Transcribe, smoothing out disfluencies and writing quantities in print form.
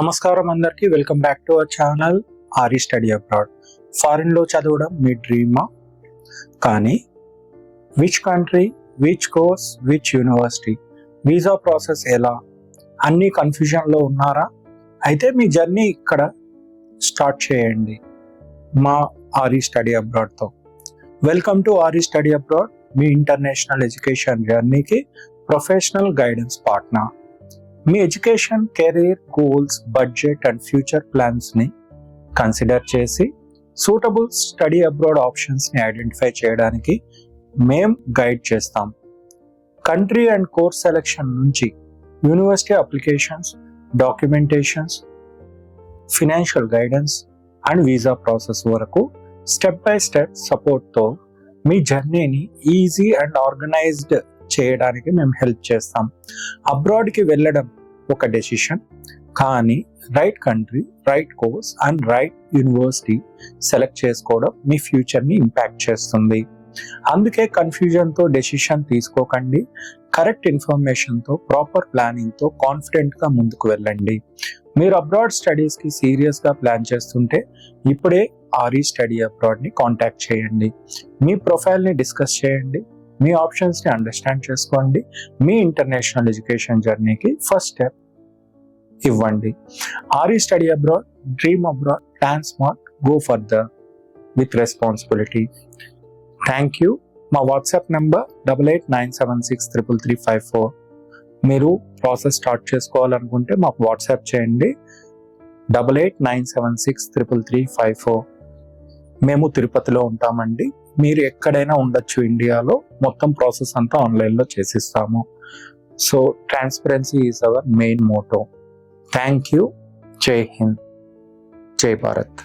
నమస్కారం అందరికి, welcome back to our channel RE study abroad. Foreign లో చదవడం మీ డ్రీమా? కానీ which country, which course, which university, visa process ఎలా, అన్ని కన్ఫ్యూజన్ లో ఉన్నారా? అయితే మీ జర్నీ ఇక్కడ స్టార్ట్ చేయండి మా ఆర్ఈ స్టడీ అబ్రాడ్ తో. Welcome to RE study abroad, మీ ఇంటర్నేషనల్ ఎడ్యుకేషన్ జర్నీకి ప్రొఫెషనల్ గైడెన్స్ పార్ట్నర్. మీ education, career, goals, budget and future ప్లాన్స్ని కన్సిడర్ చేసి సూటబుల్ స్టడీ అబ్రాడ్ ఆప్షన్స్ని ఐడెంటిఫై చేయడానికి మేం గైడ్ చేస్తాం. కంట్రీ అండ్ కోర్స్ సెలెక్షన్ నుంచి university applications, documentations, financial guidance and visa process వరకు స్టెప్ బై స్టెప్ సపోర్ట్తో మీ జర్నీని ఈజీ అండ్ ఆర్గనైజ్డ్ చేయడానికి మేము హెల్ప్ చేస్తాం. అబ్రాడ్కి వెళ్ళడం ఒక డెసిషన్, కానీ right country, right course and right university select చేసుకోవడం మీ ఫ్యూచర్ని ఇంపాక్ట్ చేస్తుంది. అందుకే కన్ఫ్యూజన్తో డెసిషన్ తీసుకోకండి. కరెక్ట్ ఇన్ఫర్మేషన్తో, ప్రాపర్ ప్లానింగ్తో కాన్ఫిడెంట్గా ముందుకు వెళ్ళండి. మీరు అబ్రాడ్ స్టడీస్కి సీరియస్గా ప్లాన్ చేస్తుంటే ఇప్పుడే ఆర్ఈ స్టడీ అబ్రాడ్ని కాంటాక్ట్ చేయండి. మీ ప్రొఫైల్ని డిస్కస్ చేయండి, మీ ఆప్షన్స్ని అండర్స్టాండ్ చేసుకోండి. మీ ఇంటర్నేషనల్ ఎడ్యుకేషన్ జర్నీకి ఫస్ట్ స్టెప్ ఇవ్వండి. RE study abroad, dream abroad, plan smart, go further with responsibility. Thank you. మా వాట్సాప్ నెంబర్ 8897633354. మీరు ప్రాసెస్ స్టార్ట్ చేసుకోవాలనుకుంటే మాకు వాట్సాప్ చేయండి 8897633354. మేము తిరుపతిలో ఉంటామండి. మీరు ఎక్కడైనా ఉండొచ్చు ఇండియాలో. మొత్తం ప్రాసెస్ అంతా ఆన్లైన్లో చేసిస్తాము. So transparency is our main motto. Thank you. జై హింద్, జై భారత్.